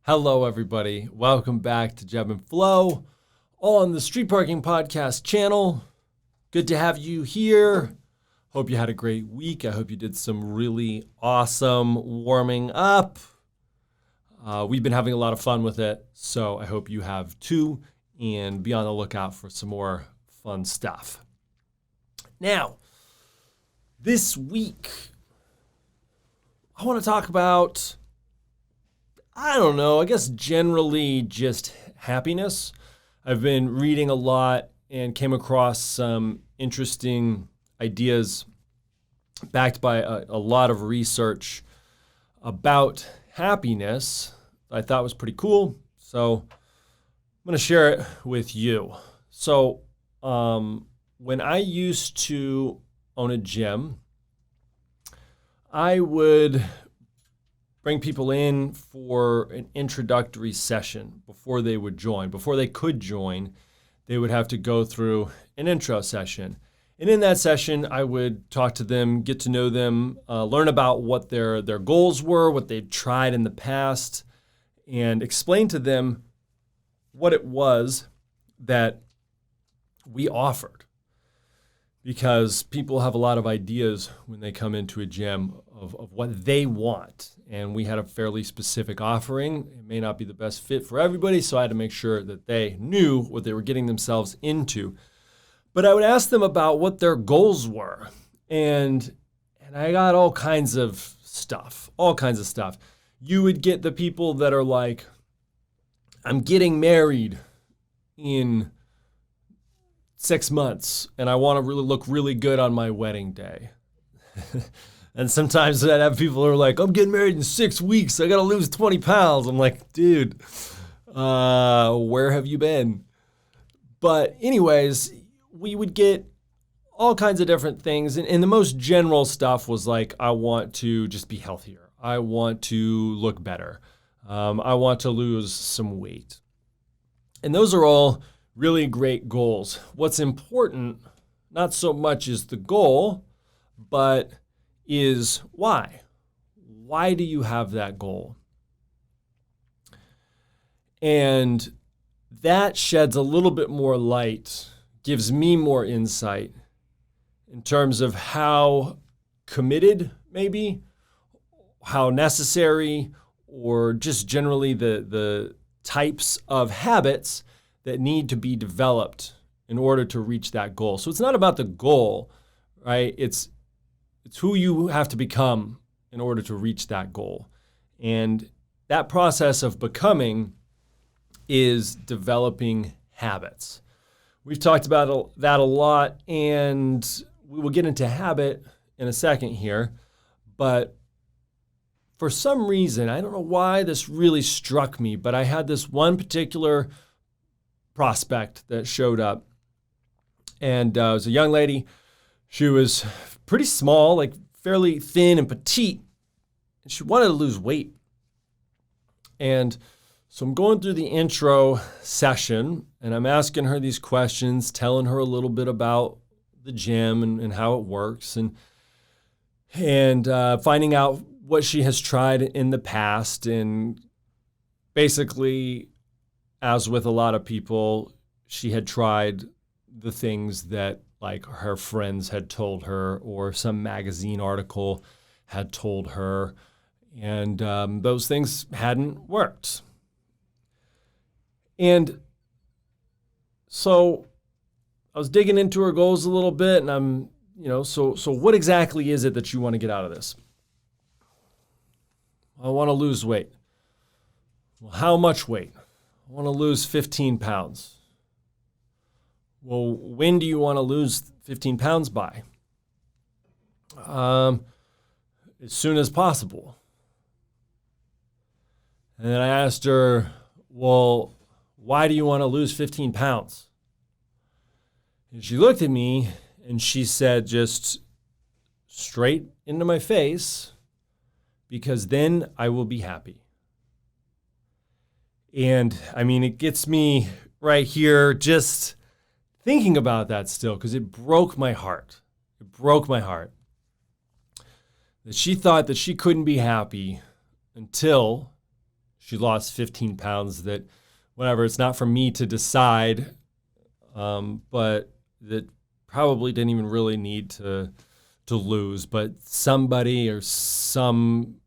Hello, everybody. Welcome back to JEB and Flow on the Street Parking Podcast channel. Good to have you here. Hope you had a great week. I hope you did some really awesome warming up. We've been having a lot of fun with it, so I hope you have too, and be on the lookout for some more fun stuff. Now, this week, I want to talk about, I guess generally just happiness. I've been reading a lot and came across some interesting ideas backed by a lot of research about happiness I thought was pretty cool. So I'm going to share it with you. So when I used to own a gym, I would bring people in for an introductory session before they would join. Before they could join, they would have to go through an intro session. And in that session, I would talk to them, get to know them, learn about what their goals were, what they'd tried in the past, and explain to them what it was that we offered. Because people have a lot of ideas when they come into a gym of what they want. And we had a fairly specific offering. It may not be the best fit for everybody, so I had to make sure that they knew what they were getting themselves into. But I would ask them about what their goals were. And I got all kinds of stuff. You would get the people that are like, I'm getting married in 6 months, and I want to really look really good on my wedding day. And sometimes I'd have people who are like, I'm getting married in 6 weeks. I got to lose 20 pounds. I'm like, dude, where have you been? But anyways, we would get all kinds of different things. And the most general stuff was like, I want to just be healthier. I want to look better. I want to lose some weight. And those are all really great goals. What's important, not so much is the goal, but is why. Why do you have that goal? And that sheds a little bit more light, gives me more insight in terms of how committed, maybe, how necessary, or just generally the types of habits that need to be developed in order to reach that goal. So it's not about the goal, right? It's who you have to become in order to reach that goal. And that process of becoming is developing habits. We've talked about that a lot, and we will get into habit in a second here. But for some reason, I don't know why this really struck me, but I had this one particular prospect that showed up, and it was a young lady. She was pretty small, like fairly thin and petite, and she wanted to lose weight. And so I'm going through the intro session, and I'm asking her these questions, telling her a little bit about the gym and how it works, and finding out what she has tried in the past. And basically, as with a lot of people, she had tried the things that like her friends had told her or some magazine article had told her, and those things hadn't worked. And so I was digging into her goals a little bit, and I'm, so what exactly is it that you want to get out of this? I want to lose weight. Well, how much weight? I want to lose 15 pounds. Well, when do you want to lose 15 pounds by? As soon as possible. And then I asked her, well, why do you want to lose 15 pounds? And she looked at me and she said, just straight into my face, because then I will be happy. And I mean, it gets me right here just thinking about that still, because it broke my heart. It broke my heart that she thought that she couldn't be happy until She lost 15 pounds that, whatever, it's not for me to decide, but that probably didn't even really need to lose. But somebody or some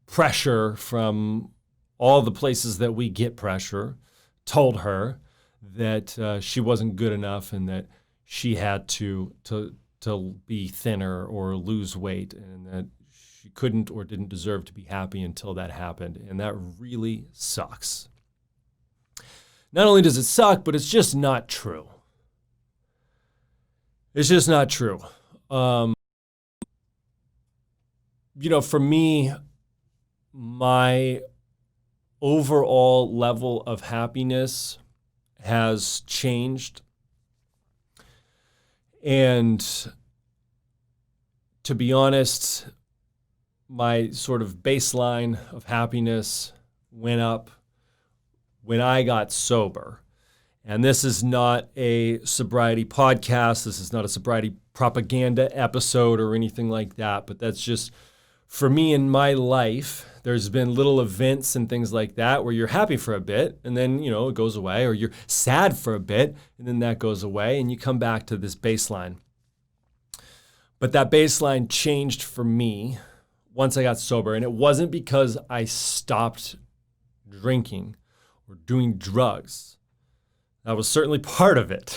pressure from all the places that we get pressure told her that she wasn't good enough and that she had to be thinner or lose weight, and that she couldn't or didn't deserve to be happy until that happened. And that really sucks. Not only does it suck, but it's just not true. It's just not true. For me, my overall level of happiness has changed. And to be honest, my sort of baseline of happiness went up when I got sober. And this is not a sobriety podcast. This is not a sobriety propaganda episode or anything like that. But that's just, for me in my life, there's been little events and things like that where you're happy for a bit and then, it goes away, or you're sad for a bit and then that goes away and you come back to this baseline. But that baseline changed for me once I got sober. And it wasn't because I stopped drinking or doing drugs. That was certainly part of it.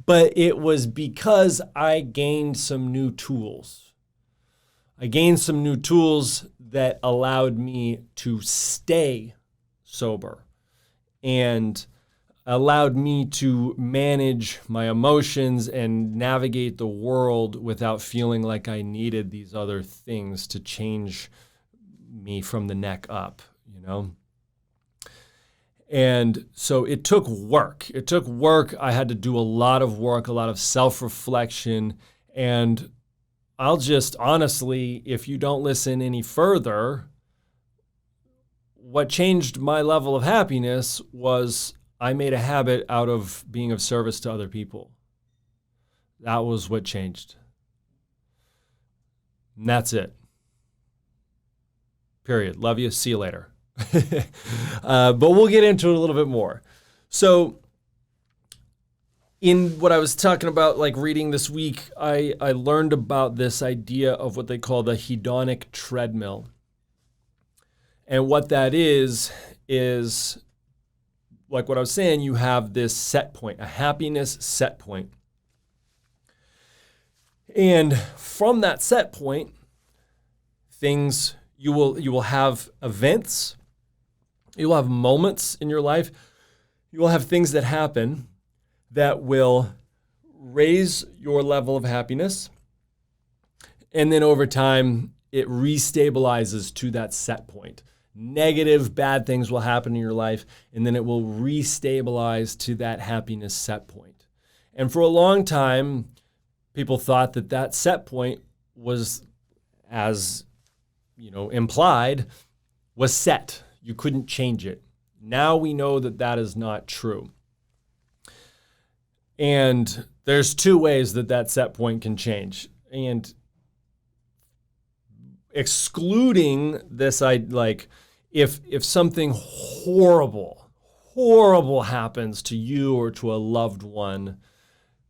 But it was because I gained some new tools. I gained some new tools that allowed me to stay sober and allowed me to manage my emotions and navigate the world without feeling like I needed these other things to change me from the neck up, And so it took work. I had to do a lot of work, a lot of self-reflection. And I'll just honestly, if you don't listen any further, what changed my level of happiness was I made a habit out of being of service to other people. That was what changed. And that's it. Period. Love you. See you later. But we'll get into it a little bit more. So in what I was talking about, like reading this week, I learned about this idea of what they call the hedonic treadmill. And what that is like what I was saying, you have this set point, a happiness set point. And from that set point, you will have events, you will have moments in your life, you will have things that happen that will raise your level of happiness. And then over time, it restabilizes to that set point. Negative, bad things will happen in your life, and then it will restabilize to that happiness set point. And for a long time, people thought that set point was, as implied, was set. You couldn't change it. Now we know that is not true. And there's two ways that set point can change. And excluding this, if something horrible happens to you or to a loved one,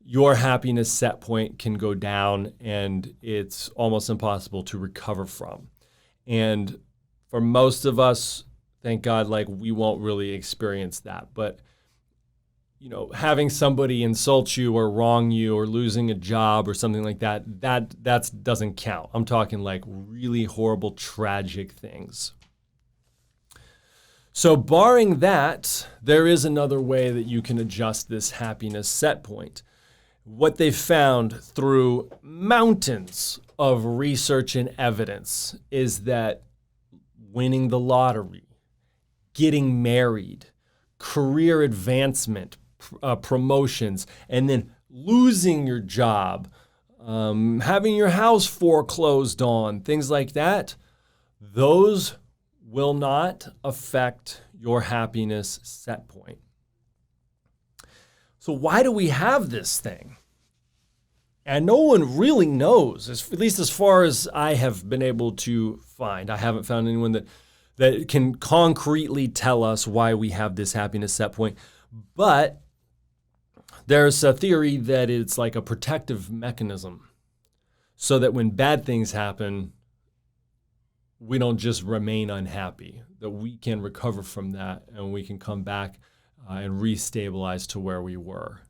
your happiness set point can go down and it's almost impossible to recover from. And for most of us, thank God, we won't really experience that. But having somebody insult you or wrong you or losing a job or something like that doesn't count. I'm talking really horrible, tragic things. So barring that, there is another way that you can adjust this happiness set point. What they found through mountains of research and evidence is that winning the lottery, getting married, career advancement, promotions, and then losing your job, having your house foreclosed on, things like that, those will not affect your happiness set point. So why do we have this thing? And no one really knows, at least as far as I have been able to find. I haven't found anyone that that can concretely tell us why we have this happiness set point. But there's a theory that it's like a protective mechanism so that when bad things happen, we don't just remain unhappy, that we can recover from that and we can come back and restabilize to where we were.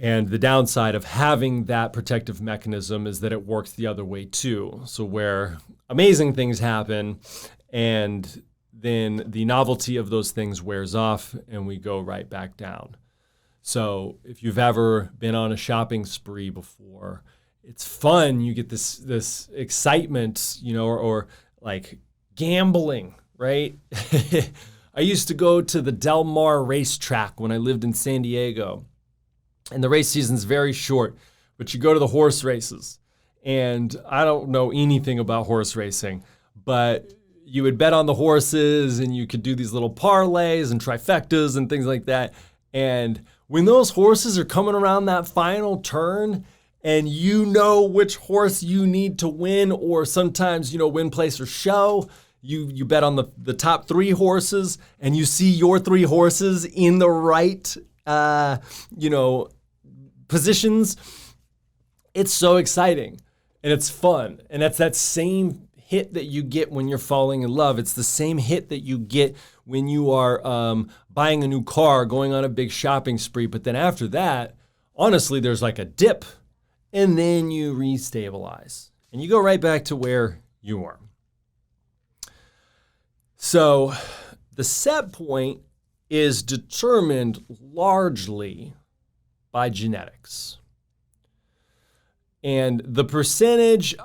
And the downside of having that protective mechanism is that it works the other way too. So where amazing things happen and then the novelty of those things wears off and we go right back down. So if you've ever been on a shopping spree before, it's fun. You get this excitement, or like gambling, right? I used to go to the Del Mar racetrack when I lived in San Diego. And the race season's very short, but you go to the horse races. And I don't know anything about horse racing, but you would bet on the horses and you could do these little parlays and trifectas and things like that. And when those horses are coming around that final turn and you know which horse you need to win, or sometimes, win, place, or show, you bet on the top 3 horses and you see your 3 horses in the right positions. It's so exciting and it's fun. And that's that same hit that you get when you're falling in love. It's the same hit that you get when you are buying a new car, going on a big shopping spree. But then after that, honestly, there's like a dip and then you restabilize and you go right back to where you were. So the set point is determined largely by genetics. And the percentage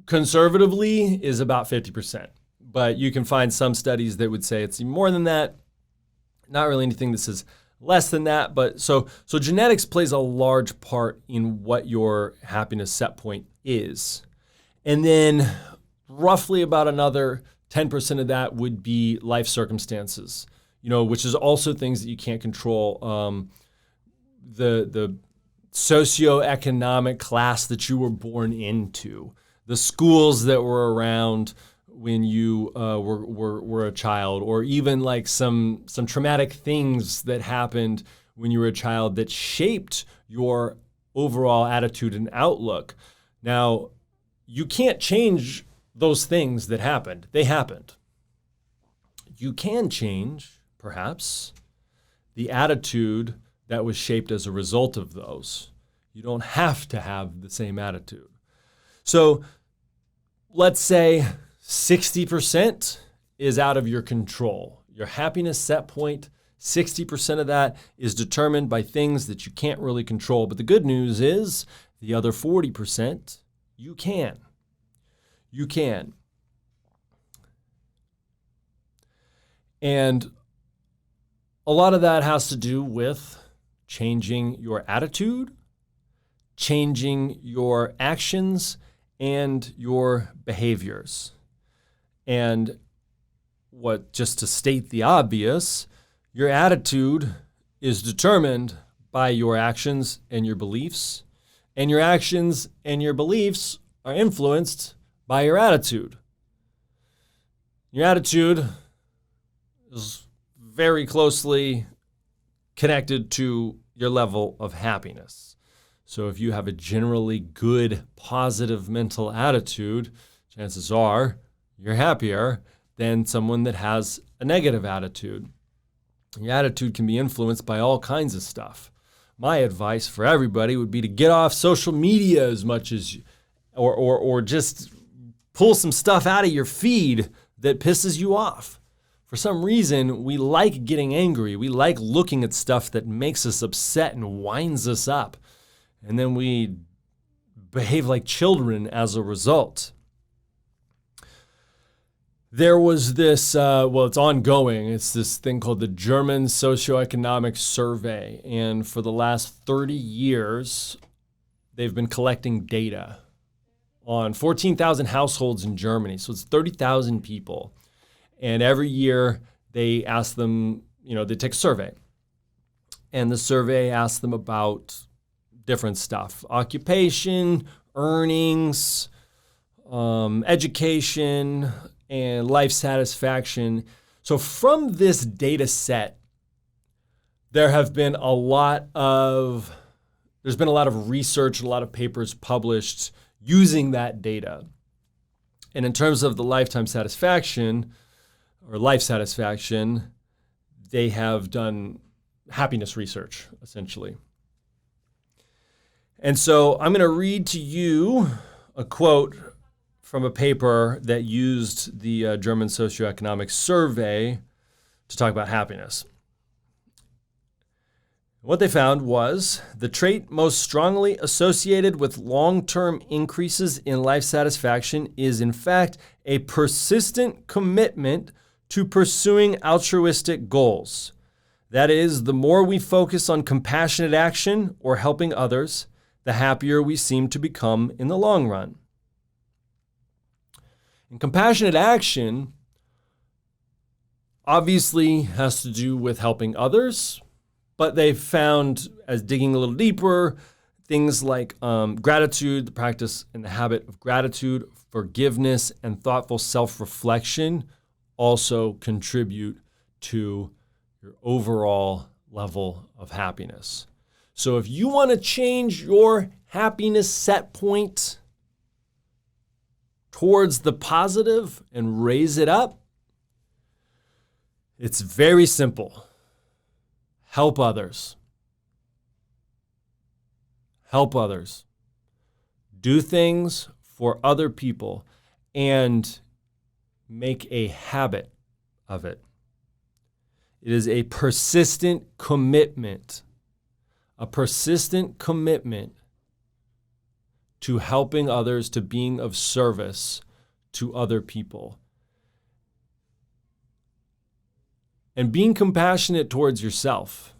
conservatively is about 50%. But you can find some studies that would say it's more than that. Not really anything that says less than that. But so genetics plays a large part in what your happiness set point is. And then roughly about another 10% of that would be life circumstances, which is also things that you can't control. The socioeconomic class that you were born into, the schools that were around when you were a child, or even like some traumatic things that happened when you were a child that shaped your overall attitude and outlook. Now, you can't change those things that happened. They happened. You can change, perhaps, the attitude that was shaped as a result of those. You don't have to have the same attitude. So let's say 60% is out of your control. Your happiness set point, 60% of that is determined by things that you can't really control. But the good news is the other 40%, you can. You can. And a lot of that has to do with changing your attitude, changing your actions, and your behaviors. And just to state the obvious, your attitude is determined by your actions and your beliefs, and your actions and your beliefs are influenced by your attitude. Your attitude is very closely connected to your level of happiness. So if you have a generally good, positive mental attitude, chances are you're happier than someone that has a negative attitude. Your attitude can be influenced by all kinds of stuff. My advice for everybody would be to get off social media as much as, or just pull some stuff out of your feed that pisses you off. For some reason, we like getting angry. We like looking at stuff that makes us upset and winds us up. And then we behave like children as a result. There was this, it's ongoing. It's this thing called the German Socioeconomic Survey. And for the last 30 years, they've been collecting data on 14,000 households in Germany. So it's 30,000 people. And every year they ask them, they take a survey. And the survey asks them about different stuff: occupation, earnings, education, and life satisfaction. So from this data set, there's been a lot of research, a lot of papers published using that data. And in terms of the lifetime satisfaction or life satisfaction, they have done happiness research, essentially. And so I'm going to read to you a quote from a paper that used the German socioeconomic survey to talk about happiness. What they found was the trait most strongly associated with long-term increases in life satisfaction is, in fact, a persistent commitment to pursuing altruistic goals. That is, the more we focus on compassionate action or helping others, the happier we seem to become in the long run. And compassionate action obviously has to do with helping others, but they found, as digging a little deeper, things like gratitude, the practice and the habit of gratitude, forgiveness, and thoughtful self-reflection also contribute to your overall level of happiness. So if you want to change your happiness set point towards the positive and raise it up, it's very simple. Help others. Help others. Do things for other people and make a habit of it. It is a persistent commitment. A persistent commitment to helping others, to being of service to other people. And being compassionate towards yourself.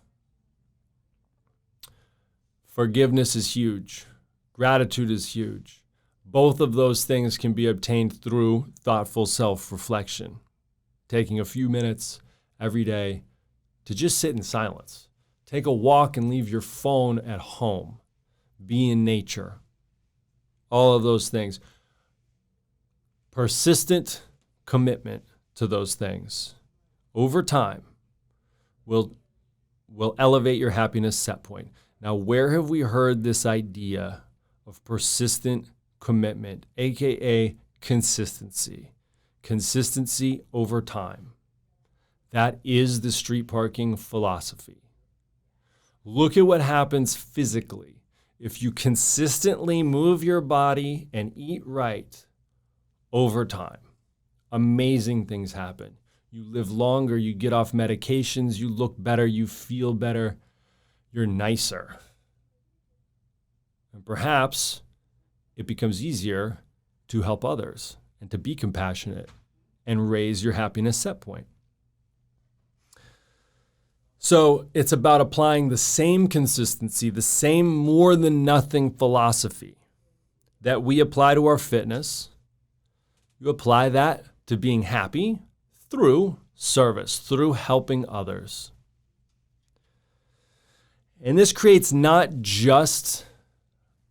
Forgiveness is huge. Gratitude is huge. Both of those things can be obtained through thoughtful self-reflection. Taking a few minutes every day to just sit in silence. Take a walk and leave your phone at home. Be in nature. All of those things. Persistent commitment to those things over time will elevate your happiness set point. Now, where have we heard this idea of persistent commitment, aka consistency? Consistency over time. That is the street parking philosophy. Look at what happens physically. If you consistently move your body and eat right over time, amazing things happen. You live longer, you get off medications, you look better, you feel better, you're nicer. And perhaps it becomes easier to help others and to be compassionate and raise your happiness set point. So it's about applying the same consistency, the same more than nothing philosophy that we apply to our fitness. You apply that to being happy through service, through helping others. And this creates not just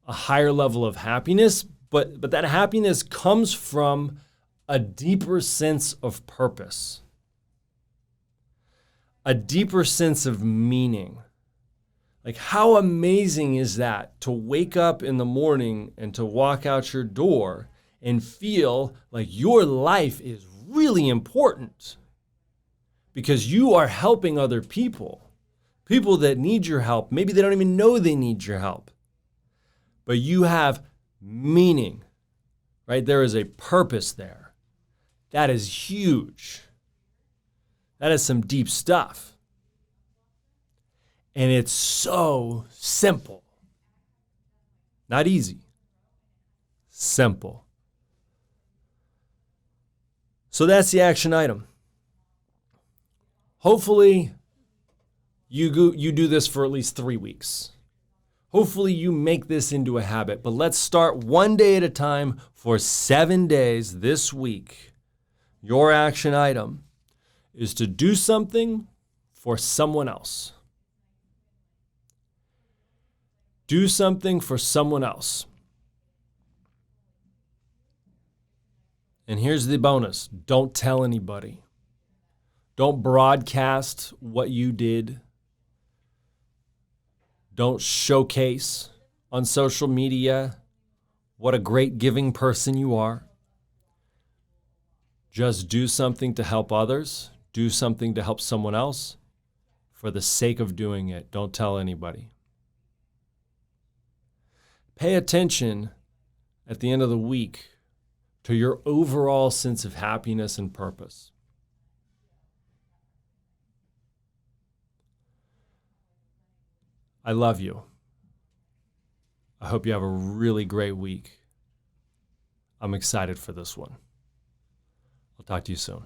a higher level of happiness, but that happiness comes from a deeper sense of purpose. A deeper sense of meaning. Like, how amazing is that to wake up in the morning and to walk out your door and feel like your life is really important because you are helping other people, people that need your help. Maybe they don't even know they need your help, but you have meaning, right? There is a purpose there. That is huge. That is some deep stuff. And it's so simple. Not easy. Simple. So that's the action item. Hopefully, you do this for at least 3 weeks. Hopefully, you make this into a habit. But let's start one day at a time for 7 days this week. Your action item is to do something for someone else. Do something for someone else. And here's the bonus. Don't tell anybody. Don't broadcast what you did. Don't showcase on social media what a great giving person you are. Just do something to help others. Do something to help someone else for the sake of doing it. Don't tell anybody. Pay attention at the end of the week to your overall sense of happiness and purpose. I love you. I hope you have a really great week. I'm excited for this one. I'll talk to you soon.